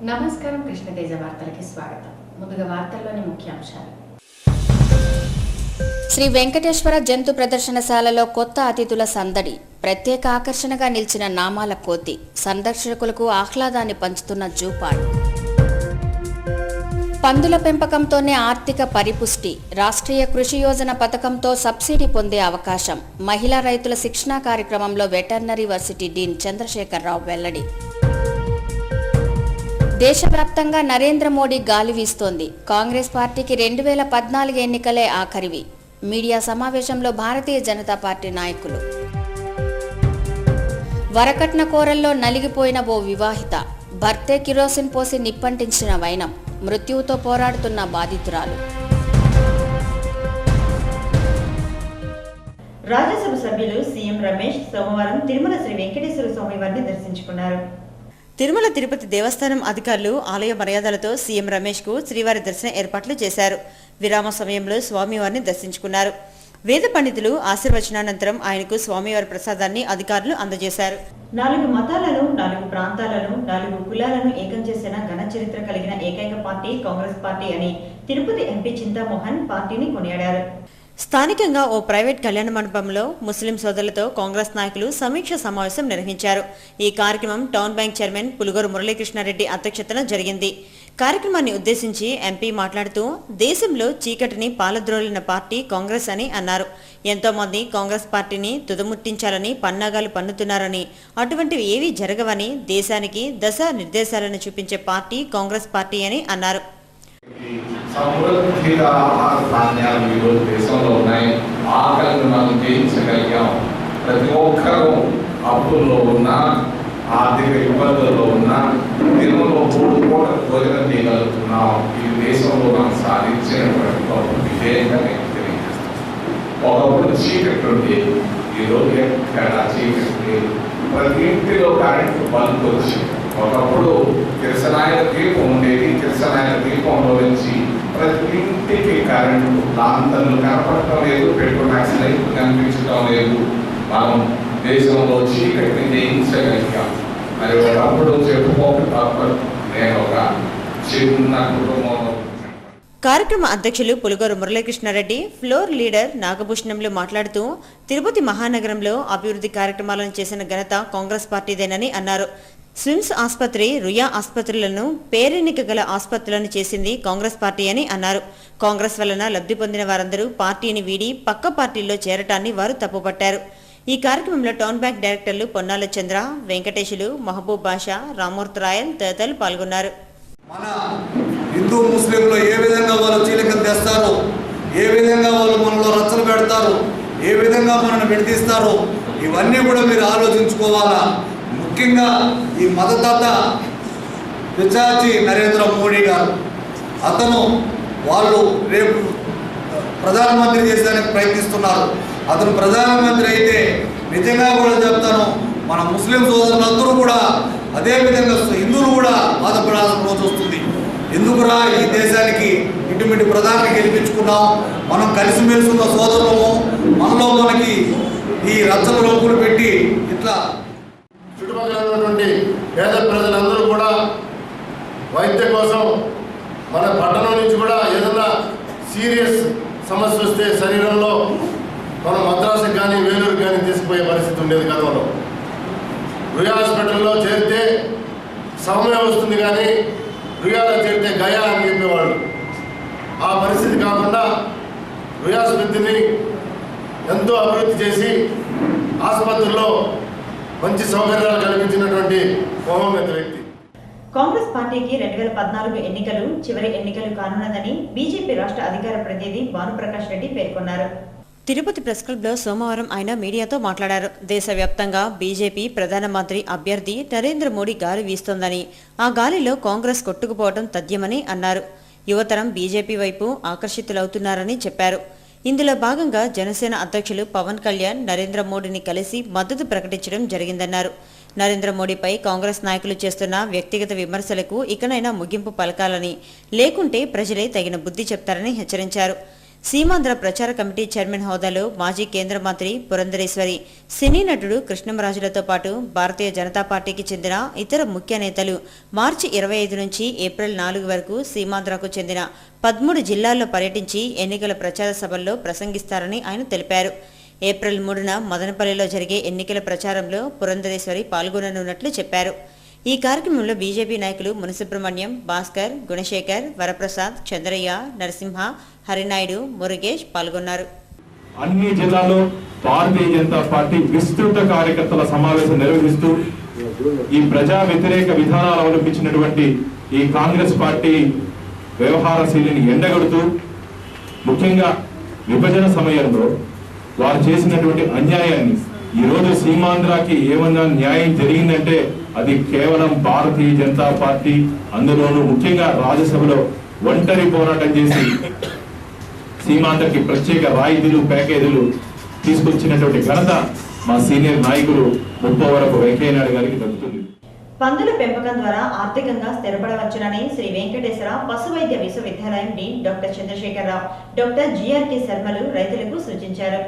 నమస్కారం కృష్ణతేజ వార్తలకి స్వాగతం. ముందుగా వార్తల్లోని ముఖ్యాంశాలు. శ్రీ వెంకటేశ్వర జంతు ప్రదర్శనశాలలో కొత్త అతిథుల సందడి. ప్రత్యేక ఆకర్షణగా నిలిచిన నామాల కోతి. సందర్శకులకు ఆహ్లాదాన్ని పంచుతున్న జూపాడ్. పందుల పెంపకంతోనే ఆర్థిక పరిపుష్టి. రాష్ట్రీయ కృషి యోజన పథకంతో సబ్సిడీ పొందే అవకాశం. మహిళా రైతుల శిక్షణా కార్యక్రమంలో వెటర్నరీ వర్సిటీ డీన్ చంద్రశేఖరరావు వెల్లడి. దేశవ్యాప్తంగా నరేంద్ర మోడీ గాలి వీస్తోంది. కాంగ్రెస్ పార్టీకి 2014 ఎన్నికలే ఆఖరివి. మీడియా సమావేశంలో భారతీయ జనతా పార్టీ నాయకులు. వరకట్న కోరల్లో నలిగిపోయిన ఓ వివాహిత. భర్తే కిరోసిన్ పోసి నిప్పంటించిన వైనం. మృత్యువుతో పోరాడుతున్న బాధితురాలు. రాజ్యసభ సభ్యులు సీఎం రమేష్ సోమవారం తిరుమల శ్రీ వెంకటేశ్వర స్వామి వారిని దర్శించుకున్నారు. తిరుమల తిరుపతి దేవస్థానం అధికారులు ఆలయ మర్యాదలతో సీఎం రమేష్ కు శ్రీవారి దర్శన ఏర్పాట్లు చేశారు. విరామ సమయంలో స్వామివారిని దర్శించుకున్నారు. వేద పండితులు ఆశీర్వచనానంతరం ఆయనకు స్వామివారి ప్రసాదాన్ని అధికారులు అందజేశారు. 4 మతాలను, 4 ప్రాంతాలను, 4 కులాలను ఏకం చేసిన ఘన చరిత్ర కలిగిన ఏకైక పార్టీ కాంగ్రెస్ పార్టీ అని తిరుపతి ఎంపీ చింతామోహన్ పార్టీని కొనియాడారు. స్థానికంగా ఓ ప్రైవేట్ కళ్యాణ మండపంలో ముస్లిం సోదరులతో కాంగ్రెస్ నాయకులు సమీక్ష సమావేశం నిర్వహించారు. ఈ కార్యక్రమం town bank chairman Pulugoru Murali Krishna Reddy అధ్యక్షతన జరిగింది. కార్యక్రమాన్ని ఉద్దేశించి ఎంపీ మాట్లాడుతూ దేశంలో చీకటిని పాలద్రోలిన పార్టీ కాంగ్రెస్ అని అన్నారు. ఎంతో మంది కాంగ్రెస్ పార్టీని తుదముట్టించాలని పన్నాగాలు పన్నుతున్నారని, అటువంటివి ఏవీ జరగవని, దేశానికి దశ నిర్దేశాలను చూపించే పార్టీ కాంగ్రెస్ పార్టీ అని అన్నారు. సమృద్ధిగా ఆహార ధాన్యాలు ఈరోజు దేశంలో ఉన్నాయి. ఆకలిని మనం జయించగలిగాం. ప్రతి ఒక్కరూ అప్పుల్లో ఉన్నా, ఆర్థిక ఇబ్బందుల్లో ఉన్నా దినంలో 3 పూటల భోజనం చేయగలుగుతున్నాం. ఈ దేశంలో మనం సాధించినటువంటి గొప్ప విజయంగా నేను తెలియజేస్తాను. ఒకప్పుడు చీకటి ఉండేది, ఈరోజు ఎక్కడ చీకటి లేదు. ప్రతి ఇంటిలో కరెంటు బల్బ్ వచ్చింది. ఒకప్పుడు కిరసనాయిల దీపం ఉండేది. కిరసనాయిల దీపంలో నుంచి ప్రతి ఇంటికి కరెంటు లాంతర్లు కనపడటం లేదు, పెట్రోమాక్స్ లైట్లు కనిపించడం లేదు. మనం దేశంలో చీకటిని జయించగలిగాం. మరి ఒకప్పుడు చెప్పుకోక తప్పదు, నేను ఒక చిన్న కుటుంబంలో. కార్యక్రమ అధ్యక్షులు పులుగోరు మురళీకృష్ణారెడ్డి, ఫ్లోర్ లీడర్ నాగభూషణంలు మాట్లాడుతూ తిరుపతి మహానగరంలో అభివృద్ధి కార్యక్రమాలను చేసిన ఘనత కాంగ్రెస్ పార్టీదేనని అన్నారు. స్విమ్స్ ఆసుపత్రి, రుయా ఆసుపత్రులను పేరెన్నిక గల ఆసుపత్రులను చేసింది కాంగ్రెస్ పార్టీ అని అన్నారు. కాంగ్రెస్ వలన లబ్ధి పొందిన వారందరూ పార్టీని వీడి పక్క పార్టీల్లో చేరటాన్ని వారు తప్పుపట్టారు. ఈ కార్యక్రమంలో టౌన్ బ్యాంక్ డైరెక్టర్లు పొన్నాల చంద్ర, వెంకటేశులు, మహబూబ్ బాషా, రామ్మూర్తి రాయల్ తదితరులు పాల్గొన్నారు. మన హిందూ ముస్లింలు ఏ విధంగా వాళ్ళు చీలికలు తెస్తారు, ఏ విధంగా వాళ్ళు మనలో రచ్చలు పెడతారు, ఏ విధంగా మనల్ని విడదీస్తారు, ఇవన్నీ కూడా మీరు ఆలోచించుకోవాలా. ముఖ్యంగా ఈ మతదాత పిశాచి నరేంద్ర మోడీ గారు, అతను వాళ్ళు రేపు ప్రధానమంత్రి చేసేందుకు ప్రయత్నిస్తున్నారు. అతను ప్రధానమంత్రి అయితే నిజంగా కూడా చెప్తాను, మన ముస్లిం సోదరులందరూ కూడా అదేవిధంగా హిందువులు కూడా బాధపడాల్సిన రోజు వస్తుంది. ఎందుకురా ఈ దేశానికి ఇటువంటి ప్రధాని గెలిపించుకున్నాం, మనం కలిసిమెలిసి ఉన్న సోదరులము, మనలో మనకి ఈ రచ్చల రంగులు పెట్టి ఇట్లా చుట్టుపక్కల ఉన్నటువంటి పేద ప్రజలందరూ కూడా వైద్యం కోసం మన పట్టణం నుంచి కూడా ఏదైనా సీరియస్ సమస్య వస్తే శరీరంలో మనం మద్రాసుకి కానీ వేలూరుకి కానీ తీసుకుపోయే పరిస్థితి ఉండేది గతంలో. రుయా హాస్పిటల్లో చేరితే సమయం వస్తుంది కానీ రుయాలో చేరితే గయా అని చెప్పేవాళ్ళు. ఆ పరిస్థితి కాకుండా రుయా ఆసుపత్రిని ఎంతో అభివృద్ధి చేసి ఆసుపత్రిలో మంచి సౌకర్యాలు కల్పించినటువంటి మహోన్నత వ్యక్తి. కాంగ్రెస్ పార్టీకి 2014 ఎన్నికలు చివరి ఎన్నికలు కానున్నదని బీజేపీ రాష్ట్ర అధికార ప్రతినిధి భానుప్రకాష్ రెడ్డి పేర్కొన్నారు. తిరుపతి ప్రెస్ క్లబ్లో సోమవారం ఆయన మీడియాతో మాట్లాడారు. దేశవ్యాప్తంగా బీజేపీ ప్రధానమంత్రి అభ్యర్థి నరేంద్ర మోడీ గాలి వీస్తోందని, ఆ గాలిలో కాంగ్రెస్ కొట్టుకుపోవడం తథ్యమని అన్నారు. యువతరం బీజేపీ వైపు ఆకర్షితులవుతున్నారని చెప్పారు. ఇందులో భాగంగా జనసేన అధ్యక్షులు పవన్ కళ్యాణ్ నరేంద్ర మోడీని కలిసి మద్దతు ప్రకటించడం జరిగిందన్నారు. నరేంద్ర మోడీపై కాంగ్రెస్ నాయకులు చేస్తున్న వ్యక్తిగత విమర్శలకు ఇకనైనా ముగింపు పలకాలని, లేకుంటే ప్రజలే తగిన బుద్ధి చెప్తారని హెచ్చరించారు. సీమాంధ్ర ప్రచార కమిటీ చైర్మన్ హోదాలో మాజీ కేంద్ర మంత్రి పురంధరేశ్వరి, సినీ నటుడు కృష్ణంరాజులతో పాటు భారతీయ జనతా పార్టీకి చెందిన ఇతర ముఖ్య నేతలు మార్చి 25 నుంచి ఏప్రిల్ 4 వరకు సీమాంధ్రకు చెందిన 13 జిల్లాల్లో పర్యటించి ఎన్నికల ప్రచార సభల్లో ప్రసంగిస్తారని ఆయన తెలిపారు. ఏప్రిల్ 3న మదనపల్లిలో జరిగే ఎన్నికల ప్రచారంలో పురంధరేశ్వరి పాల్గొననున్నట్లు చెప్పారు. ఈ కార్యక్రమంలో బీజేపీ నాయకులు మునిసుబ్రహ్మణ్యం, భాస్కర్, గుణశేఖర్, వరప్రసాద్, చంద్రయ్య, నరసింహ, హరినాయుడు, మురుగేష్ పాల్గొన్నారు. అన్ని జిల్లాల్లో భారతీయ జనతా పార్టీ విస్తృత కార్యకర్తల సమావేశం నిర్వహిస్తూ ఈ ప్రజా వ్యతిరేక విధానాలు అవలంబించినటువంటి ఈ కాంగ్రెస్ పార్టీ వ్యవహార శైలిని ఎండగడుతూ ముఖ్యంగా విభజన సమయంలో వారు చేసినటువంటి అన్యాయాన్ని ఈ రోజు సీమాంధ్రకి ఏమన్నా న్యాయం జరిగిందంటే అది కేవలం భారతీయ జనతా పార్టీ, అందులోనూ ముఖ్యంగా రాజ్యసభలో ఒంటరి పోరాటం చేసి సీమాంధ్రకి ప్రత్యేక రాయితీలు, ప్యాకేజీలు తీసుకొచ్చినటువంటి ఘనత మా సీనియర్ నాయకులు ముప్పవరపు వెంకయ్యనాయుడు గారికి దక్కుతుంది. పందుల పెంపకం ద్వారా ఆర్థికంగా స్థిరపడవచ్చునని శ్రీ వెంకటేశ్వర పశు వైద్య విశ్వవిద్యాలయం dean doctor Chandrasekhara Rao, doctor GRK శర్మలు రైతులకు సూచించారు.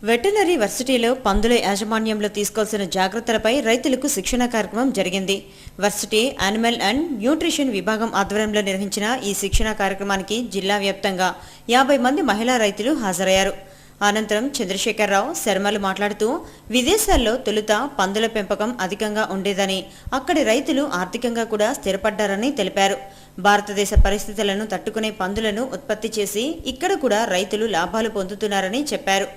వెటర్నరీ వర్సిటీలో పందుల యాజమాన్యంలో తీసుకోవాల్సిన జాగ్రత్తలపై రైతులకు శిక్షణ కార్యక్రమం జరిగింది. వర్సిటీ యానిమల్ అండ్ న్యూట్రిషన్ విభాగం ఆధ్వర్యంలో నిర్వహించిన ఈ శిక్షణ కార్యక్రమానికి జిల్లా వ్యాప్తంగా 50 మంది మహిళా రైతులు హాజరయ్యారు. అనంతరం చంద్రశేఖరరావు శర్మలు మాట్లాడుతూ విదేశాల్లో తొలుత పందుల పెంపకం అధికంగా ఉండేదని, అక్కడి రైతులు ఆర్థికంగా కూడా స్థిరపడ్డారని తెలిపారు. భారతదేశ పరిస్థితులను తట్టుకునే పందులను ఉత్పత్తి చేసి ఇక్కడ కూడా రైతులు లాభాలు పొందుతున్నారని చెప్పారు.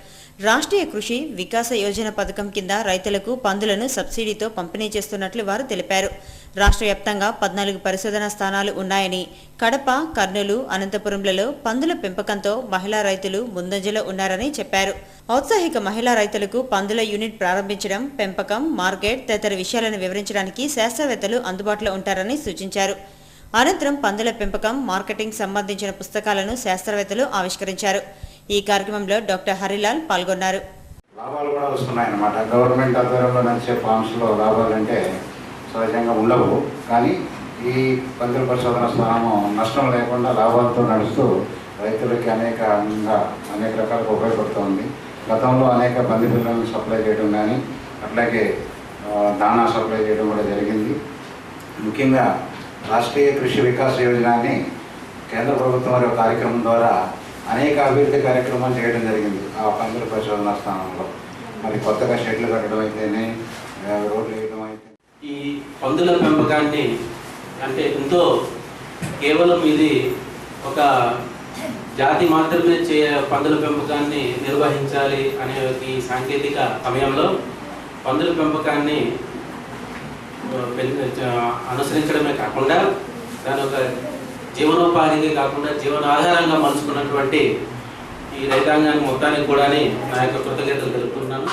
రాష్ట్రీయ కృషి వికాస యోజన పథకం కింద రైతులకు పందులను సబ్సిడీతో పంపిణీ చేస్తున్నట్లు వారు తెలిపారు. రాష్ట్ర వ్యాప్తంగా 14 పరిశోధనా స్థానాలు ఉన్నాయని, కడప, కర్నూలు, అనంతపురంలలో పందుల పెంపకంతో మహిళా రైతులు ముందంజలో ఉన్నారని చెప్పారు. ఔత్సాహిక మహిళా రైతులకు పందుల యూనిట్ ప్రారంభించడం, పెంపకం, మార్కెట్ తదితర విషయాలను వివరించడానికి శాస్త్రవేత్తలు అందుబాటులో ఉంటారని సూచించారు. అనంతరం పందుల పెంపకం, మార్కెటింగ్ సంబంధించిన పుస్తకాలను శాస్త్రవేత్తలు ఆవిష్కరించారు. ఈ కార్యక్రమంలో డాక్టర్ హరిలాల్ పాల్గొన్నారు. లాభాలు కూడా వస్తున్నాయన్నమాట. గవర్నమెంట్ ఆధ్వర్యంలో నడిచే ఫార్మ్స్లో లాభాలు అంటే సహజంగా ఉండవు, కానీ ఈ పందుల పరిశోధన స్థానము నష్టం లేకుండా లాభాలతో నడుస్తూ రైతులకి అనేక రకాలుగా ఉపయోగపడుతుంది. గతంలో అనేక పంది పిల్లలను సప్లై చేయడం కానీ, అట్లాగే దాణా సప్లై చేయడం కూడా జరిగింది. ముఖ్యంగా రాష్ట్రీయ కృషి వికాస యోజనాన్ని కేంద్ర ప్రభుత్వం వారి కార్యక్రమం ద్వారా అనేక అభివృద్ధి కార్యక్రమాలు చేయడం జరిగింది. ఆ పందుల పరిశోధన స్థానంలో మరి కొత్తగా షెడ్లు కట్టడం అయితేనే, రోడ్లు వేయడం అయితే, ఈ పందుల పెంపకాన్ని అంటే ఎంతో కేవలం ఇది ఒక జాతి మాత్రమే పందుల పెంపకాన్ని నిర్వహించాలి అనే ఈ సాంకేతిక సమయంలో పందుల పెంపకాన్ని అనుసరించడమే కాకుండా దాని ఒక జీవనోపాధికి కాకుండా జీవనాధారంగా మలుచుకున్నటువంటి ఈ రైతాంగాన్ని మొత్తానికి కూడా నా యొక్క కృతజ్ఞతలు తెలుపుతున్నాను.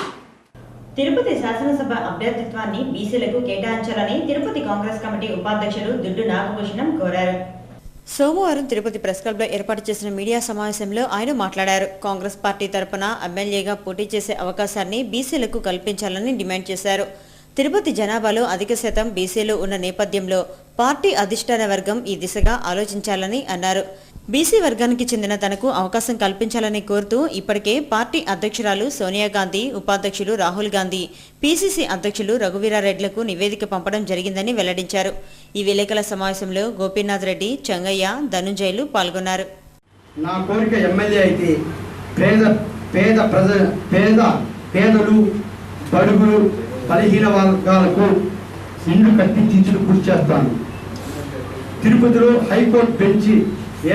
తిరుపతి శాసనసభ అభ్యర్థిత్వాన్ని బీసీలకు కేటాయించాలని తిరుపతి కాంగ్రెస్ కమిటీ ఉపాధ్యక్షులు దుడ్డు నాగభూషణం కోరారు. సోమవారం తిరుపతి ప్రెస్ క్లబ్లో ఏర్పాటు చేసిన మీడియా సమావేశంలో ఆయన మాట్లాడారు. కాంగ్రెస్ పార్టీ తరపున ఎమ్మెల్యేగా పోటీ చేసే అవకాశాన్ని బీసీలకు కల్పించాలని డిమాండ్ చేశారు. తిరుపతి జనాభాలో అధిక శాతం బీసీలు ఉన్న నేపథ్యంలో పార్టీ అధిష్టాన వర్గం ఈ దిశగా ఆలోచించాలని అన్నారు. బీసీ వర్గానికి చెందిన తనకు అవకాశం కల్పించాలని కోరుతూ ఇప్పటికే పార్టీ అధ్యక్షురాలు సోనియా గాంధీ, ఉపాధ్యక్షులు రాహుల్ గాంధీ, పీసీసీ అధ్యక్షులు రఘువీరారెడ్లకు నివేదిక పంపడం జరిగిందని వెల్లడించారు. ఈ విలేకరుల సమావేశంలో గోపీనాథ్ రెడ్డి, చెంగయ్య, ధనుంజయులు పాల్గొన్నారు. నా కోరిక ఎమ్మెల్యే అయితే పేదలు, బడుగులు, బలహీన వర్గాలకు ఇల్లు కట్టించుటకు కృషి చేస్తాను. తిరుపతిలో హైకోర్టు బెంచ్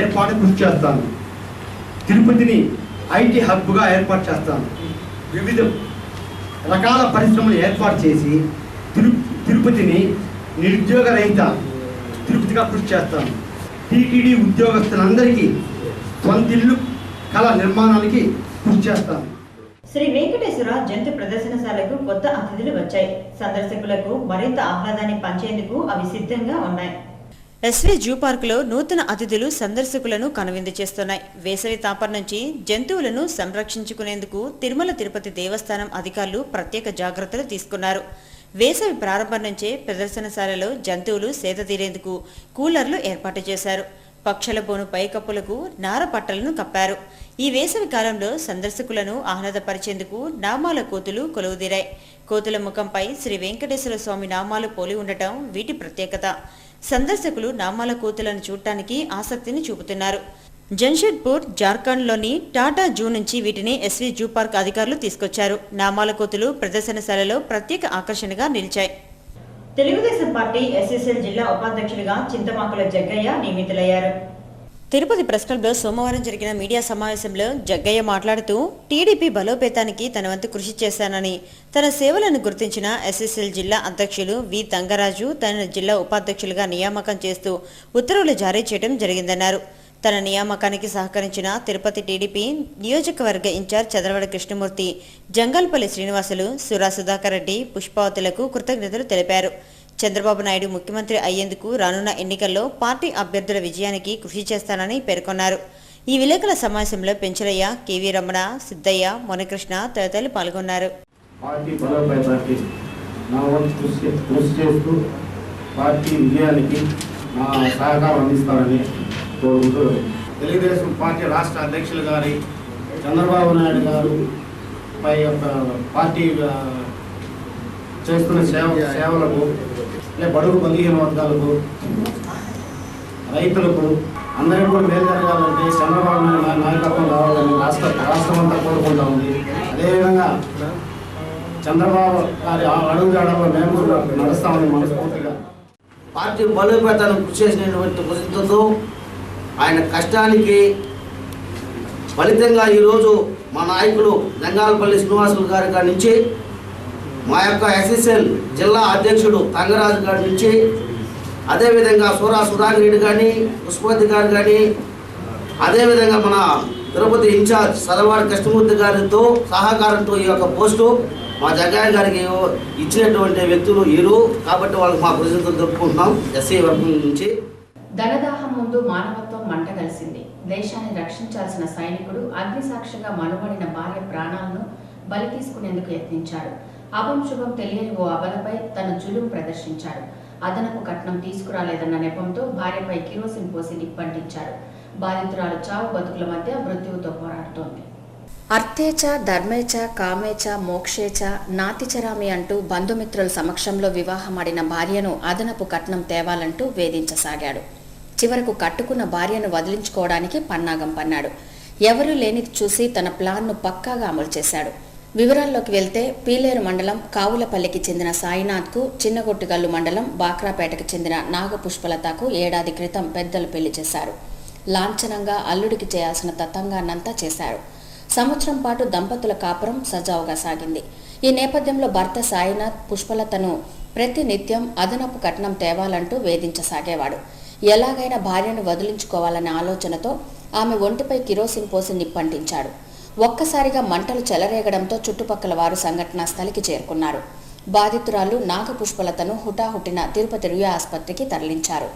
ఏర్పాటు కృషి చేస్తాను. తిరుపతిని ఐటీ హబ్గా ఏర్పాటు చేస్తాను. వివిధ రకాల పరిశ్రమలు ఏర్పాటు చేసి తిరుపతిని నిరుద్యోగ రహిత తిరుపతిగా కృషి చేస్తాను. టీటీడీ ఉద్యోగస్తులందరికీ సొంత ఇల్లు కళ నిర్మాణానికి కృషి చేస్తాను. శ్రీ వెంకటేశ్వర జంతు ప్రదర్శనశాలకు కొత్త అతిథులు వచ్చాయి. సందర్శకులకు మరింత ఆహ్లాదాన్ని పంచేందుకు అవి సిద్ధంగా ఉన్నాయి. ఎస్వీ జూ పార్కులో నూతన అతిథులు సందర్శకులను కనువిందు చేస్తున్నాయి. వేసవి తాపం నుంచి జంతువులను సంరక్షించుకునేందుకు తిరుమల తిరుపతి దేవస్థానం అధికారులు ప్రత్యేక జాగ్రత్తలు తీసుకున్నారు. వేసవి ప్రారంభం నుంచే ప్రదర్శనశాలలో జంతువులు సేద తీరేందుకు కూలర్లు ఏర్పాటు చేశారు. పక్షుల బోను పైకప్పులకు నార పట్టలను కప్పారు. ఈ వేసవి కాలంలో సందర్శకులను ఆహ్లాదపరిచేందుకు నామాల కోతులు కొలువుదీరాయి. కోతుల ముఖంపై శ్రీ వెంకటేశ్వర స్వామి నామాలు పోలి ఉండటం వీటి ప్రత్యేకత. సందర్శకులు నామాల కోతులను చూడటానికి ఆసక్తిని చూపుతున్నారు. జంషెడ్పూర్, జార్ఖండ్లోని టాటా జూ నుంచి వీటిని ఎస్వి జూ పార్క్ అధికారులు తీసుకొచ్చారు. నామాల కోతులు ప్రదర్శనశాలలో ప్రత్యేక ఆకర్షణగా నిలిచాయి. తెలుగుదేశం పార్టీ ఎస్ఎస్ఎల్ జిల్లా ఉపాధ్యక్షులుగా చింతమాకుల జగ్గయ్య నియమితులయ్యారు. తిరుపతి ప్రెస్ క్లబ్లో సోమవారం జరిగిన మీడియా సమావేశంలో జగ్గయ్య మాట్లాడుతూ టీడీపీ బలోపేతానికి తన వంతు కృషి చేశానని, తన సేవలను గుర్తించిన ఎస్ఎస్ఎల్ జిల్లా అధ్యక్షులు వి తంగరాజు తన జిల్లా ఉపాధ్యక్షులుగా నియామకం చేస్తూ ఉత్తర్వులు జారీ చేయడం జరిగిందన్నారు. తన నియామకానికి సహకరించిన తిరుపతి టీడీపీ నియోజకవర్గ ఇన్ఛార్జ్ చదరవడ కృష్ణమూర్తి, జంగల్పల్లి శ్రీనివాసులు, సురా సుధాకర్ రెడ్డి, పుష్పావతులకు కృతజ్ఞతలు తెలిపారు. చంద్రబాబు నాయుడు ముఖ్యమంత్రి అయ్యేందుకు రానున్న ఎన్నికల్లో పార్టీ అభ్యర్థుల విజయానికి కృషి చేస్తానని పేర్కొన్నారు. ఈ విలేకరుల సమావేశంలో పెంచలయ్య, కేవీ రమణ, సిద్ధయ్య, మొనకృష్ణ తదితరులు పాల్గొన్నారు. పార్టీ బలోపేతానికి నా వంతు కృషి చేస్తూ పార్టీ విజయానికి నా సహకారం అందిస్తానని కోరుకుంటూ, తెలుగుదేశం పార్టీ రాష్ట్ర అధ్యక్షులు గారి చంద్రబాబు నాయుడు గారు పై పార్టీ చేస్తున్న సేవలకు, బడుగు బలహీన వర్గాలకు, రైతులకు అందరికీ కూడా మేలు జరగాలంటే చంద్రబాబు నాయుడు నాయకత్వం రావాలని రాష్ట్రం అంతా కోరుకుంటా ఉంది. అదేవిధంగా చంద్రబాబు గారి అడుగుజాడల్లో మేము కూడా నడుస్తామని మనస్ఫూర్తిగా పార్టీ బలోపేతానికి కృషి చేసినటువంటి పరిస్థితులతో ఆయన కష్టానికి ఫలితంగా ఈరోజు మా నాయకులు జంగాలపల్లి శ్రీనివాసులు గారి కాడి నుంచి, మా యొక్క ఎస్ఎస్ఎల్ జిల్లా అధ్యక్షుడు తంగరాజు గారి నుంచి, అదేవిధంగా సురా సుధాకర్ రెడ్డి కానీ, పుష్పవతి గారు కానీ, అదేవిధంగా మన తిరుపతి ఇన్ఛార్జ్ సదరవాడ కృష్ణమూర్తి గారితో సహకారంతో ఈ యొక్క పోస్టు మా జగ్గయ్య గారికి ఇచ్చినటువంటి వ్యక్తులు వీరు కాబట్టి వాళ్ళకి మా కృతజ్ఞతలు తెలుపుకుంటున్నాం ఎస్సీ వర్గం నుంచి. ధనదాహం ముందు మానవత్వం మంటగలిసింది. దేశాన్ని రక్షించాల్సిన సైనికుడు అగ్నిసాక్షిగా మనుబడిన భార్య ప్రాణాలను బలి తీసుకునేందుకు యత్నించాడు. అభం శుభం తెలియని ఓ అబలపై తన జులుం ప్రదర్శించాడు. అదనపు కట్నం తీసుకురాలేదన్న నెపంతో భార్యపై కిరోసిన్ పోసి నిప్పంటించాడు. బాధితురాలు చావు బతుకుల మధ్య మృత్యువుతో పోరాడుతోంది. అర్థేచ, ధర్మేచ, కామేచ, మోక్షేచ, నాతిచరామి అంటూ బంధుమిత్రుల సమక్షంలో వివాహమాడిన భార్యను అదనపు కట్నం తేవాలంటూ వేధించసాగాడు. చివరకు కట్టుకున్న భార్యను వదిలించుకోవడానికి పన్నాగం పన్నాడు. ఎవరూ లేనిది చూసి తన ప్లాన్ను పక్కాగా అమలు చేశాడు. వివరాల్లోకి వెళ్తే పీలేరు మండలం కావులపల్లికి చెందిన సాయినాథ్కు, చిన్నగొట్టుగల్లు మండలం బాక్రాపేటకు చెందిన నాగపుష్పలతకు ఏడాది క్రితం పెద్దలు పెళ్లి చేశారు. లాంఛనంగా అల్లుడికి చేయాల్సిన తతంగాన్నంతా చేశారు. సంవత్సరం పాటు దంపతుల కాపురం సజావుగా సాగింది. ఈ నేపథ్యంలో భర్త సాయినాథ్ పుష్పలతను ప్రతి నిత్యం అదనపు కట్నం తేవాలంటూ వేధించసాగేవాడు. ఎలాగైనా భార్యను వదిలించుకోవాలనే ఆలోచనతో ఆమె ఒంటిపై కిరోసిన్ పోసి నిప్పంటించాడు. ఒక్కసారిగా మంటలు చెలరేగడంతో చుట్టుపక్కల వారు సంఘటనా స్థలికి చేరుకున్నారు. బాధితురాలు నాగపుష్పలతను హుటాహుటిన తిరుపతి రుయా ఆసుపత్రికి తరలించారు.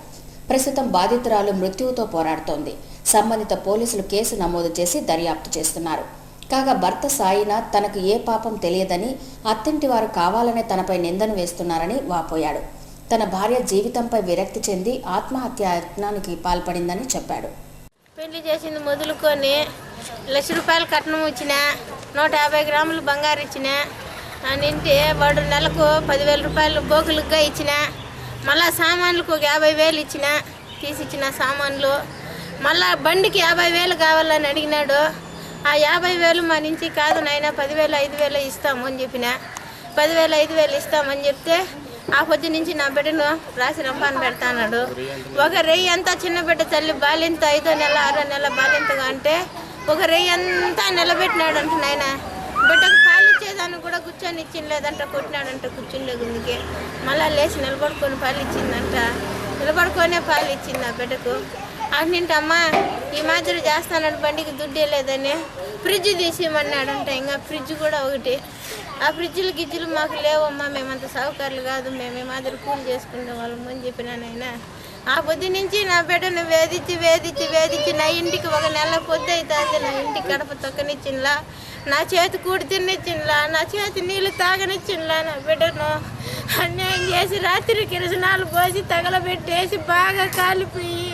ప్రస్తుతం బాధితురాలు మృత్యువుతో పోరాడుతోంది. సంబంధిత పోలీసులు కేసు నమోదు చేసి దర్యాప్తు చేస్తున్నారు. కాగా భర్త సాయినాథ్ తనకు ఏ పాపం తెలియదని, అత్తింటి వారు కావాలనే తనపై నిందను వేస్తున్నారని వాపోయాడు. తన భార్య జీవితంపై విరక్తి చెంది ఆత్మహత్యా యత్నానికి పాల్పడిందని చెప్పాడు. పెళ్లి చేసింది మొదలుకొని ₹1,00,000 కట్నం ఇచ్చిన, 150 గ్రాములు బంగారు ఇచ్చిన, ఇంటి వాడు నెలకు ₹10,000 బోకులుగా ఇచ్చిన, మళ్ళా సామాన్లకు 50,000 ఇచ్చిన, తీసిచ్చిన సామాన్లు, మళ్ళా బండికి 50,000 కావాలని అడిగినాడు. ఆ 50,000 మా నుంచి కాదు నాయన 10,000 5,000 ఇస్తాము అని చెప్పిన. 10,000 5,000 ఇస్తామని చెప్తే ఆ పొద్దు నుంచి నా బిడ్డను రాసి రంపాన్ని పెడతాన్నాడు. ఒక రెయ్యి అంతా చిన్న బిడ్డ తల్లి బాలింత 5వ నెల 6వ నెల బాలింతగా అంటే ఒక రెయ్యి అంతా నిలబెట్టినాడు అంట. నాయన బిడ్డకు పాలు ఇచ్చేదాన్ని కూడా కూర్చొని ఇచ్చింది లేదంట, కొట్టినాడంట కూర్చుని లేకుందికి. మళ్ళీ లేచి నిలబడుకొని పాలు ఇచ్చిందంట. నిలబడుకొనే పాలు ఇచ్చింది ఆ బిడ్డకు. అన్నింటమ్మా ఈ మాదిరి చేస్తానని బండికి దుడ్డే లేదని ఫ్రిడ్జ్ తీసేయమన్నాడంట. ఇంకా ఫ్రిడ్జ్ కూడా ఒకటి. ఆ ఫ్రిడ్జ్లు గిజ్జులు మాకు లేవమ్మా, మేమంత సౌకర్యాలు కాదు, మేము ఈ మాదిరి కూలి చేసుకునే వాళ్ళము అని చెప్పినానైనా. ఆ పొద్దు నుంచి నా బిడ్డను వేధించి వేధించి వేధించి నా ఇంటికి 1 నెల పొద్దు అవుతుంది. నా ఇంటికి గడప తొక్కనిచ్చింలా, నా చేతి కూడి తినిచ్చింలా, నా చేతి నీళ్ళు తాగనిచ్చింలా. నా బిడ్డను అన్యాయం చేసి రాత్రి కిరసనాలు పోసి తగలబెట్టేసి బాగా కాలిపోయి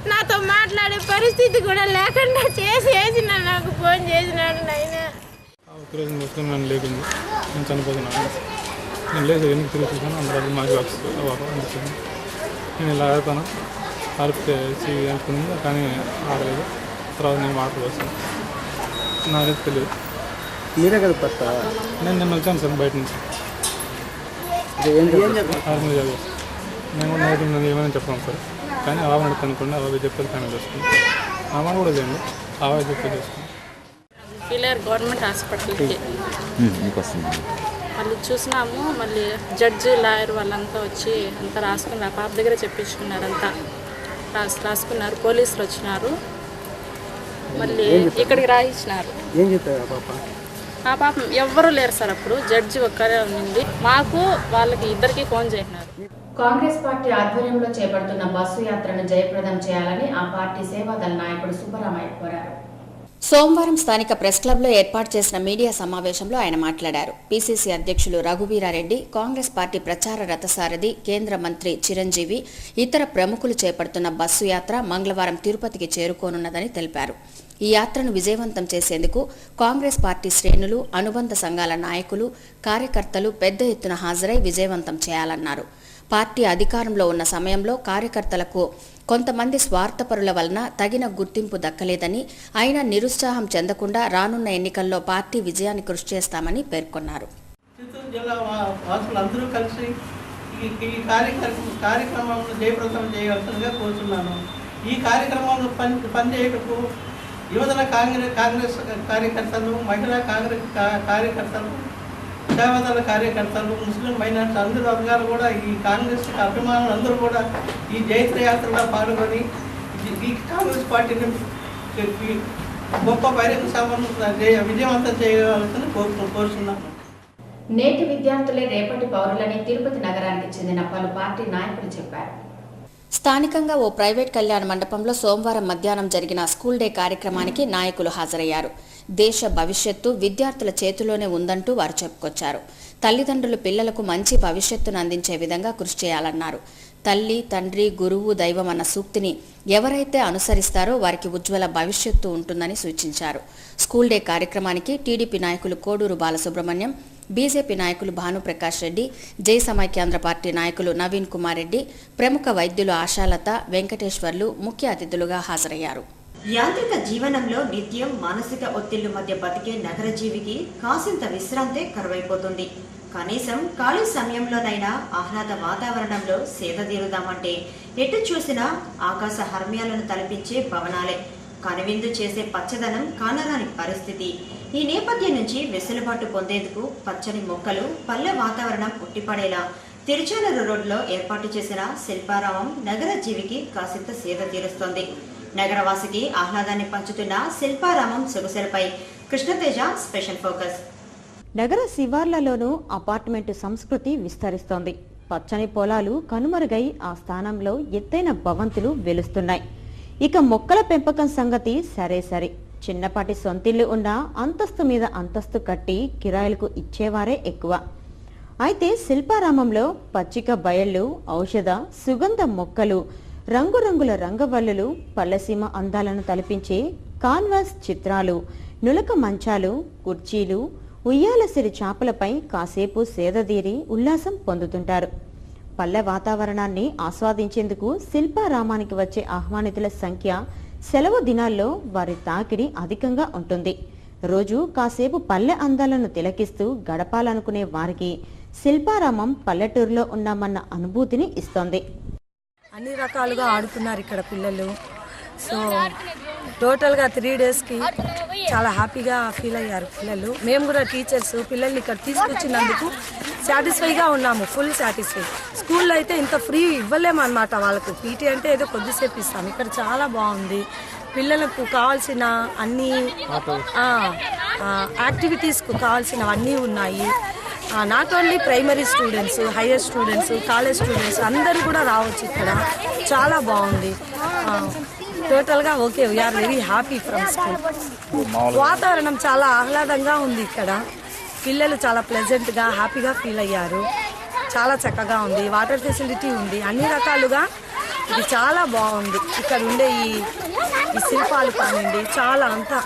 నాతో మాట్లాడే పరిస్థితి కూడా లేకుండా చేసి నాకు ఫోన్ చేసినాడు నాయన. ఒకరోజు మొత్తం నన్ను లేకుంది, నేను చనిపోతున్నాను. నేను లేదు ఎందుకు తిరుగుతున్నాను, అందరూ మాకు అనిపిస్తుంది. నేను ఇలా ఆడుతాను, ఆడితే అనుకుంది కానీ ఆడలేదు. తర్వాత నేను వాటర్ వస్తాను, నాకైతే తెలియదు. మీరే కదా పడతా? నేను వచ్చాను సార్ బయట నుంచి. ఆర్మీ చదివాను. మేము నైట్ నన్ను ఏమైనా చెప్పాను సార్, కానీ ఆమె అడుగుతాను అనుకోండి, అలాగే చెప్పేది ఫ్యామిలీ చేసుకుని ఆమె కూడా లేదండి, అలాగే చెప్పేది చేసుకుని పిల్లర్ గవర్నమెంట్ హాస్పిటల్కి మళ్ళీ చూసినాము. మళ్ళీ జడ్జి లాయర్ వాళ్ళంతా వచ్చి అంతా రాసుకున్నారు, పాప దగ్గర చెప్పించుకున్నారు, అంతా రాసుకున్నారు. పోలీసులు వచ్చినారు, మళ్ళీ ఇక్కడికి రాయించినారు. ఏం చెప్పారు ఆ పాప ఎవ్వరూ లేరు సార్, అప్పుడు జడ్జి ఒక్కరే ఉంది. మాకు వాళ్ళకి ఇద్దరికి ఫోన్ చేసినారు. కాంగ్రెస్ పార్టీ ఆధ్వర్యంలో చేపడుతున్న బస్సు యాత్రను జయప్రదం చేయాలని ఆ పార్టీ సేవాదళ నాయకుడు సుబ్బరామయ్య కోరారు. సోమవారం స్థానిక ప్రెస్ క్లబ్లో ఏర్పాటు చేసిన మీడియా సమావేశంలో ఆయన మాట్లాడారు. పీసీసీ అధ్యక్షులు రఘువీరారెడ్డి, కాంగ్రెస్ పార్టీ ప్రచార రథసారథి కేంద్ర మంత్రి చిరంజీవి, ఇతర ప్రముఖులు చేపడుతున్న బస్సు యాత్ర మంగళవారం తిరుపతికి చేరుకోనున్నదని తెలిపారు. ఈ యాత్రను విజయవంతం చేసేందుకు కాంగ్రెస్ పార్టీ శ్రేణులు, అనుబంధ సంఘాల నాయకులు, కార్యకర్తలు పెద్ద ఎత్తున హాజరై విజయవంతం చేయాలన్నారు. పార్టీ అధికారంలో ఉన్న సమయంలో కార్యకర్తలకు కొంతమంది స్వార్థపరుల వలన తగిన గుర్తింపు దక్కలేదని, అయినా నిరుత్సాహం చెందకుండా రానున్న ఎన్నికల్లో పార్టీ విజయాన్ని కృషి చేస్తామని పేర్కొన్నారు. చిత్తూరు జిల్లా వాసులందరూ కలిసి ఈ కార్యక్రమంలో జయప్రదం చేయవలసిందిగా కోరుతున్నాను. ఈ కార్యక్రమంలో పనిచేయటకు యువజన కాంగ్రెస్ కార్యకర్తలు, మహిళా కాంగ్రెస్ కార్యకర్తలు, సేవాదళ కార్యకర్తలు, ముస్లిం మైనార్టీ అందరూ వర్గాలు కూడా ఈ కాంగ్రెస్ అభిమానులు అందరూ కూడా ఈ జైత్ర యాత్రలో పాల్గొని ఈ కాంగ్రెస్ పార్టీని గొప్ప బహిరంగ సభను విజయవంతం చేయవలసింది కోరుతున్నాను. నేటి విద్యార్థులే రేపటి పౌరులని తిరుపతి నగరానికి చెందిన పలు పార్టీ నాయకులు చెప్పారు. స్థానికంగా ఓ ప్రైవేట్ కళ్యాణ మండపంలో సోమవారం మధ్యాహ్నం జరిగిన స్కూల్ డే కార్యక్రమానికి నాయకులు హాజరయ్యారు. దేశ భవిష్యత్తు విద్యార్థుల చేతిలోనే ఉందంటూ వారు చెప్పుకొచ్చారు. తల్లిదండ్రులు పిల్లలకు మంచి భవిష్యత్తును అందించే విధంగా కృషి చేయాలన్నారు. తల్లి, తండ్రి, గురువు, దైవం అన్న సూక్తిని ఎవరైతే అనుసరిస్తారో వారికి ఉజ్వల భవిష్యత్తు ఉంటుందని సూచించారు. స్కూల్ డే కార్యక్రమానికి టీడీపీ నాయకులు కోడూరు బాలసుబ్రహ్మణ్యం, బీజేపీ నాయకులు భానుప్రకాష్ రెడ్డి, జై సమైక్యాంధ్ర పార్టీ నాయకులు నవీన్ కుమార్ రెడ్డి, ప్రముఖ వైద్యులు ఆశాలత, వెంకటేశ్వర్లు ముఖ్య అతిథులుగా హాజరయ్యారు. యాంత్రిక జీవనంలో నిత్యం మానసిక ఒత్తిళ్ల మధ్య బతికే నగర జీవికి కాసింత విశ్రాంతే కరువైపోతుంది. కనీసం ఖాళీ సమయంలోనైనా ఆహ్లాద వాతావరణంలో సేదతీరుదామంటే ఎటు చూసినా ఆకాశ హర్మ్యాలను తలపించే భవనాలే, కనువిందు చేసే పచ్చదనం కానరాని పరిస్థితి. ఈ నేపథ్యం నుంచి వెసులుబాటు పొందేందుకు పచ్చని మొక్కలు, పల్లె వాతావరణం ఉట్టిపడేలా తిరుచానూరు రోడ్లో ఏర్పాటు చేసిన శిల్పారామం నగర జీవికి కాసింత సేద తీరుస్తోంది. నగరవాసికి ఆహ్లాదాన్ని పంచుతున్న శిల్పారామం సొగసులపై కృష్ణతేజ స్పెషల్ ఫోకస్. నగర శివార్లలోనూ అపార్ట్మెంటు సంస్కృతి విస్తరిస్తోంది. పచ్చని పొలాలు కనుమరుగై ఆ స్థానంలో ఎత్తైన భవంతులు వెలుస్తున్నాయి. ఇక మొక్కల పెంపకం సంగతి సరే, చిన్నపాటి సొంతిల్లు ఉన్నా అంతస్తు మీద అంతస్తు కట్టి కిరాయిలకు ఇచ్చేవారే ఎక్కువ. అయితే శిల్పారామంలో పచ్చిక బయళ్ళు, ఔషధ, సుగంధ మొక్కలు, రంగురంగుల రంగవల్లులు, పల్లెసీమ అందాలను తలపించే కాన్వాస్ చిత్రాలు, నులక మంచాలు, కుర్చీలు, ఉయ్యాలసిరి చాపలపై కాసేపు సేదదీరి ఉల్లాసం పొందుతుంటారు. పల్లె వాతావరణాన్ని ఆస్వాదించేందుకు శిల్పారామానికి వచ్చే ఆహ్వానితుల సంఖ్య సెలవు దినాల్లో వారి తాకిడి అధికంగా ఉంటుంది. రోజు కాసేపు పల్లె అందాలను తిలకిస్తూ గడపాలనుకునే వారికి శిల్పారామం పల్లెటూరులో ఉన్నామన్న అనుభూతిని ఇస్తోంది. అన్ని రకాలుగా ఆడుతున్నారు ఇక్కడ పిల్లలు. సో టోటల్గా 3 డేస్కి చాలా హ్యాపీగా ఫీల్ అయ్యారు పిల్లలు. మేము కూడా టీచర్స్ పిల్లల్ని ఇక్కడ తీసుకొచ్చినందుకు సాటిస్ఫైగా ఉన్నాము, ఫుల్ సాటిస్ఫై. స్కూల్లో అయితే ఇంత ఫ్రీ ఇవ్వలేము అన్నమాట వాళ్ళకు. పీటీ అంటే ఏదో కొద్దిసేపు ఇస్తాం, ఇక్కడ చాలా బాగుంది. పిల్లలకు కావాల్సిన అన్ని యాక్టివిటీస్కు కావాల్సినవన్నీ ఉన్నాయి. Not only primary students, higher students, college students అందరూ కూడా రావచ్చు ఇక్కడ. చాలా బాగుంది. టోటల్గా okay, we are very happy from school. వాతావరణం చాలా ఆహ్లాదంగా ఉంది ఇక్కడ. పిల్లలు చాలా ప్లెజెంట్గా హ్యాపీగా ఫీల్ అయ్యారు. చాలా చక్కగా ఉంది. వాటర్ ఫెసిలిటీ ఉంది. అన్ని రకాలుగా ఇది చాలా బాగుంది. ఇక్కడ ఉండే ఈ శిల్పాలు కానివ్వండి, చాలా అంతా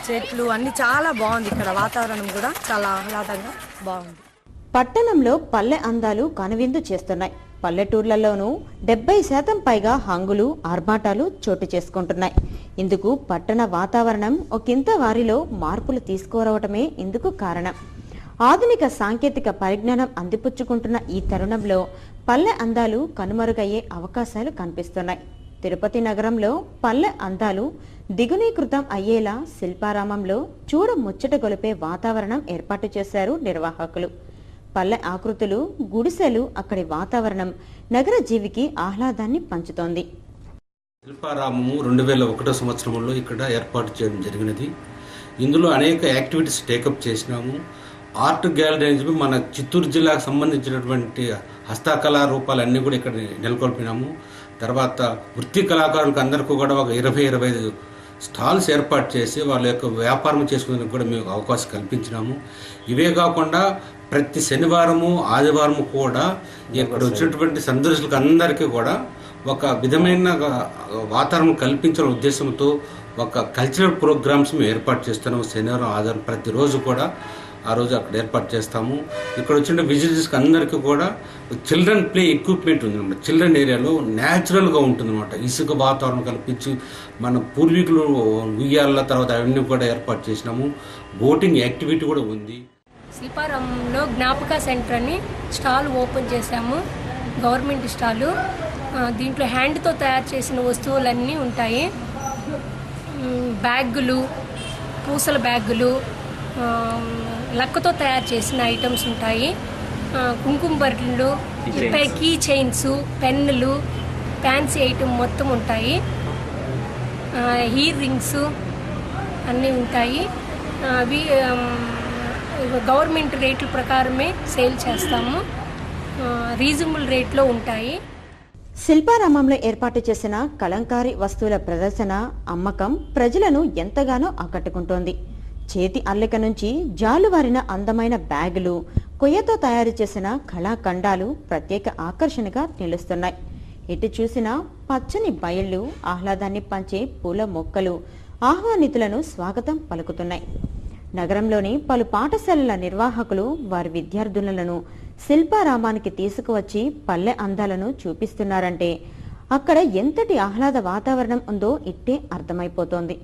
చెట్లు అన్ని చాలా బాగుంది. ఇక్కడ వాతావరణం కూడా చాలా ఆహ్లాదంగా బాగుంది. పట్టణంలో పల్లె అందాలు కనువిందు చేస్తున్నాయి. పల్లెటూర్లలోనూ 70% పైగా హంగులు, ఆర్భాటాలు చోటు చేసుకుంటున్నాయి. ఇందుకు పట్టణ వాతావరణం ఒకంత వారిలో మార్పులు తీసుకురావటమే ఇందుకు కారణం. ఆధునిక సాంకేతిక పరిజ్ఞానం అందిపుచ్చుకుంటున్న ఈ తరుణంలో పల్లె అందాలు కనుమరుగయ్యే అవకాశాలు కనిపిస్తున్నాయి. తిరుపతి నగరంలో పల్లె అందాలు దిగునీకృతం అయ్యేలా శిల్పారామంలో చూడ ముచ్చట గొలిపే వాతావరణం ఏర్పాటు చేశారు నిర్వాహకులు. పల్లె ఆకృతులు, గుడిసెలు, అక్కడి వాతావరణం నగర జీవికి ఆహ్లాదాన్ని పంచుతోంది. శిల్పారామము 2001 సంవత్సరంలో ఇక్కడ ఏర్పాటు చేయడం జరిగినది. ఇందులో అనేక యాక్టివిటీస్ టేకప్ చేసినాము. ఆర్ట్ గ్యాలరీ అని చెప్పి మన చిత్తూరు జిల్లాకు సంబంధించినటువంటి హస్తకళా రూపాలన్నీ కూడా ఇక్కడ నెలకొల్పినాము. తర్వాత వృత్తి కళాకారులకు అందరికీ కూడా ఒక 20-25 స్టాల్స్ ఏర్పాటు చేసి వాళ్ళ యొక్క వ్యాపారం చేసుకునేందుకు కూడా మేము అవకాశం కల్పించినాము. ఇవే కాకుండా ప్రతి శనివారము, ఆదివారము కూడా ఇక్కడ వచ్చినటువంటి సందర్శకులకు అందరికీ కూడా ఒక విధమైన వాతావరణం కల్పించిన ఉద్దేశంతో ఒక కల్చరల్ ప్రోగ్రామ్స్ మేము ఏర్పాటు చేస్తున్నాము. శనివారం, ఆదివారం ప్రతిరోజు కూడా ఆ రోజు అక్కడ ఏర్పాటు చేస్తాము. ఇక్కడ వచ్చిన విజిటర్స్కి అందరికీ కూడా చిల్డ్రన్ ప్లే ఎక్విప్మెంట్ ఉందన్నమాట. చిల్డ్రన్ ఏరియాలో న్యాచురల్గా ఉంటుందన్నమాట. ఇసుక వాతావరణం కల్పించి మన పూర్వీకులు ఉయ్యాల తర్వాత అవన్నీ కూడా ఏర్పాటు చేసినాము. బోటింగ్ యాక్టివిటీ కూడా ఉంది. శిల్పారామంలో జ్ఞాపక సెంటర్ అని స్టాల్ ఓపెన్ చేశాము. Government stall. దీంట్లో హ్యాండ్తో తయారు చేసిన వస్తువులన్నీ ఉంటాయి. బ్యాగులు, పూసల బ్యాగులు, లక్కతో తయారు చేసిన ఐటమ్స్ ఉంటాయి. కుంకుమ బర్రెలు, కీ చైన్స్, పెన్నులు, ఫ్యాన్సీ ఐటమ్ మొత్తం ఉంటాయి. ఇయర్ రింగ్స్ అన్నీ ఉంటాయి. అవి గవర్నమెంట్ రేట్ల ప్రకారమే సేల్ చేస్తాము. రీజనబుల్ రేట్లో ఉంటాయి. శిల్పారామంలో ఏర్పాటు చేసిన కలంకారీ వస్తువుల ప్రదర్శన, అమ్మకం ప్రజలను ఎంతగానో ఆకట్టుకుంటోంది. చేతి అల్లిక నుంచి జాలువారిన అందమైన బ్యాగులు, కొయ్యతో తయారు చేసిన కళాఖండాలు ప్రత్యేక ఆకర్షణగా నిలుస్తున్నాయి. ఎటు చూసినా పచ్చని బయళ్లు, ఆహ్లాదాన్ని పంచే పూల మొక్కలు ఆహ్వానితులను స్వాగతం పలుకుతున్నాయి. నగరంలోని పలు పాఠశాలల నిర్వాహకులు వారి విద్యార్థులను శిల్పారామానికి తీసుకువచ్చి పల్లె అందాలను చూపిస్తున్నారంటే అక్కడ ఎంతటి ఆహ్లాద వాతావరణం ఉందో ఇట్టే అర్థమైపోతోంది.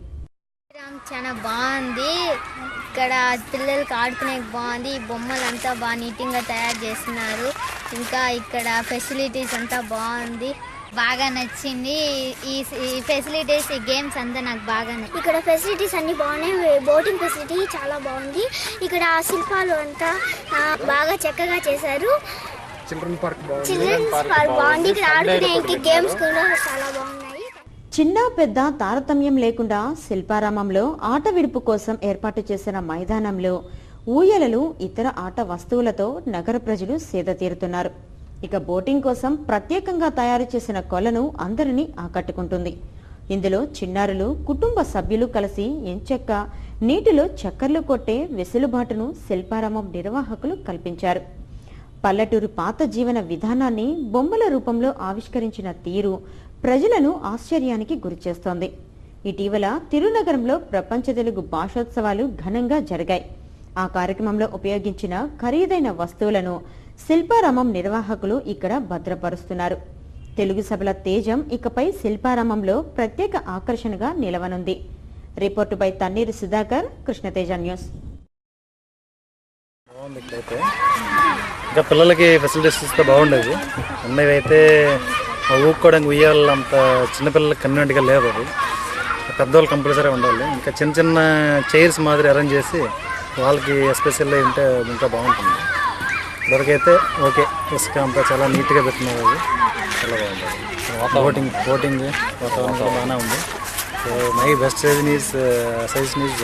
చాలా బాగుంది. ఇక్కడ పిల్లలకి ఆడుకునే బాగుంది. బొమ్మలు అంతా బాగా నీట్గా తయారు చేస్తున్నారు. ఇంకా ఇక్కడ ఫెసిలిటీస్ అంతా బాగుంది. బాగా నచ్చింది. ఈ ఫెసిలిటీస్, ఈ గేమ్స్ అంతా నాకు బాగా నచ్చింది. ఇక్కడ ఫెసిలిటీస్ అన్ని బాగున్నాయి. బోటింగ్ ఫెసిలిటీ చాలా బాగుంది. ఇక్కడ శిల్పాలు అంతా బాగా చక్కగా చేశారు. చిల్డ్రన్స్ పార్క్ బాగుంది. ఇక్కడ ఆడుకునే గేమ్స్ కూడా చాలా బాగున్నాయి. చిన్న పెద్ద తారతమ్యం లేకుండా శిల్పారామంలో ఆట విడుపు కోసం ఏర్పాటు చేసిన మైదానంలో ఊయలలు, ఇతర ఆట వస్తువులతో నగర ప్రజలు సేద తీరుతున్నారు. ఇక బోటింగ్ కోసం ప్రత్యేకంగా తయారు చేసిన కొలను అందరినీ ఆకట్టుకుంటుంది. ఇందులో చిన్నారులు, కుటుంబ సభ్యులు కలిసి ఎంచెక్క నీటిలో చక్కర్లు కొట్టే వెసులుబాటును శిల్పారామం నిర్వాహకులు కల్పించారు. పల్లెటూరు పాత జీవన విధానాన్ని బొమ్మల రూపంలో ఆవిష్కరించిన తీరు ప్రజలను ఆశ్చర్యానికి గురిచేస్తోంది. ఇటీవల తిరునగరంలో ప్రపంచ తెలుగు భాషోత్సవాలు ఘనంగా జరిగాయి. ఆ కార్యక్రమంలో ఉపయోగించిన ఖరీదైన వస్తువులను శిల్పారామం నిర్వాహకులు ఇక్కడ భద్రపరుస్తున్నారు. తెలుగు సభల తేజం ఇకపై శిల్పారామంలో ప్రత్యేక ఆకర్షణగా నిలవనుంది. Report by Tanneeru Sudhakar, Krishnateja news. ఇంకా పిల్లలకి ఫెసిలిటీస్ ఇస్తే బాగుండేది. ఉన్నవి అయితే ఊపుకోవడానికి ఉయ్యాలి అంత చిన్నపిల్లలకి కన్వీనెంట్గా లేవు. అది పెద్దవాళ్ళు కంపల్సరీ ఉండాలి. ఇంకా చిన్న చిన్న చైర్స్ మాదిరి అరేంజ్ చేసి వాళ్ళకి ఎస్పెషల్లీ ఉంటే ఇంకా బాగుంటుంది. ఇప్పటికైతే ఓకే, ఇసుక అంతా చాలా నీట్గా పెట్టినారు. అది చాలా బాగుంది. బోటింగ్ వాతావరణం బాగానే ఉంది. So my best suggestion is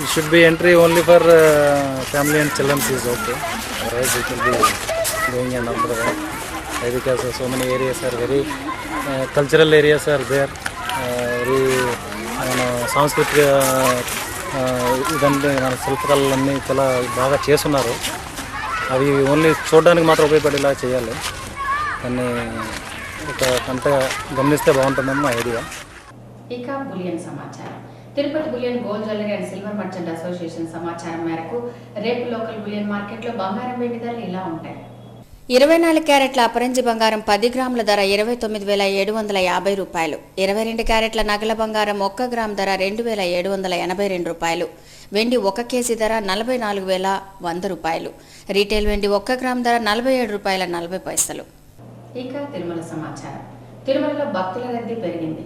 it should be entry only for family and children is okay. Otherwise it will be going another way. Because so many areas are very cultural areas are there. Very సాంస్కృతిక ఇదంటే మన శిల్పకళలన్నీ చాలా బాగా చేస్తున్నారు. అవి only చూడడానికి మాత్రం ఉపయోగపడేలా చేయాలి. కానీ ఒక అంత గమనిస్తే బాగుంటుందని మా ఐడియా. ఇక బులియన్ సమాచారం. Tirupati bullion gold jewellery and silver merchant association సమాచారం మేరకు రేపు లోకల్ బులియన్ మార్కెట్లో బంగారం వెండి ధరలు ఇలా ఉంటాయి. 24 క్యారెట్ల అపరంజి బంగారం 10 గ్రాముల ధర 29,750 రూపాయలు. 22 క్యారెట్ల నగల బంగారం 1 గ్రామ్ ధర 2,782 రూపాయలు. వెండి 1 కేజీ ధర 44,100 రూపాయలు. రీటైల్ వెండి 1 గ్రామ్ ధర 47 రూపాయల 40 పైసలు. ఇక తిరుమల సమాచారం. తిరుమలలో భక్తుల రద్దీ పెరిగింది.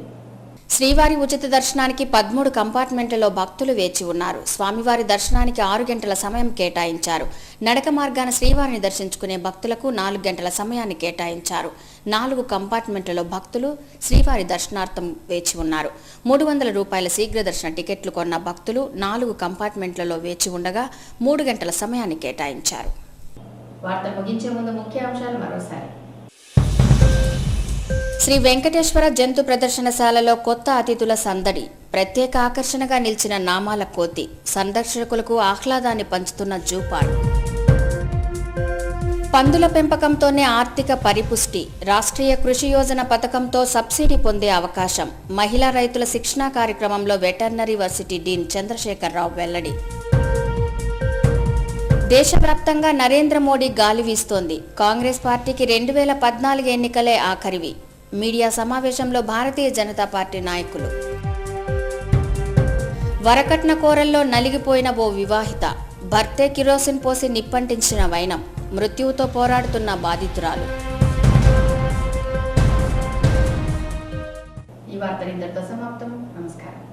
శ్రీవారి ఉచిత దర్శనానికి 13 కంపార్ట్మెంట్లలో భక్తులు వేచి ఉన్నారు. స్వామివారి దర్శనానికి 6 గంటల సమయం కేటాయించారు. నడక మార్గాన శ్రీవారిని దర్శించుకునే భక్తులకు 4 గంటల సమయాన్ని కేటాయించారు. 4 కంపార్ట్మెంట్లలో భక్తులు శ్రీవారి దర్శనార్థం వేచి ఉన్నారు. 300 రూపాయల శీఘ్ర దర్శన టికెట్లు కొన్న భక్తులు 4 కంపార్ట్మెంట్లలో వేచి ఉండగా 3 గంటల సమయాన్ని కేటాయించారు. వార్తలు ముగించే ముందు ముఖ్యాంశాలు మరోసారి. శ్రీ వెంకటేశ్వర జంతు ప్రదర్శనశాలలో కొత్త అతిథుల సందడి. ప్రత్యేక ఆకర్షణగా నిలిచిన నామాల కోతి. సందర్శకులకు ఆహ్లాదాన్ని పంచుతున్న జూపార్క్. పందుల పెంపకంతోనే ఆర్థిక పరిపుష్టి. రాష్ట్రీయ కృషి యోజన పథకంతో సబ్సిడీ పొందే అవకాశం. మహిళా రైతుల శిక్షణా కార్యక్రమంలో వెటర్నరీ వర్సిటీ డీన్ చంద్రశేఖరరావు వెల్లడి. దేశవ్యాప్తంగా నరేంద్ర మోడీ గాలి వీస్తోంది. కాంగ్రెస్ పార్టీకి 2014 ఎన్నికలే ఆఖరివి. మీడియా సమావేశంలో భారతీయ జనతా పార్టీ నాయకులు. వరకట్న కోరల్లో నలిగిపోయిన ఓ వివాహిత. భర్తే కిరోసిన్ పోసి నిప్పంటించిన వైనం. మృత్యువుతో పోరాడుతున్న బాధితురాలు. ఈ వార్తలు ఇంతటితో సమాప్తం. నమస్కారం.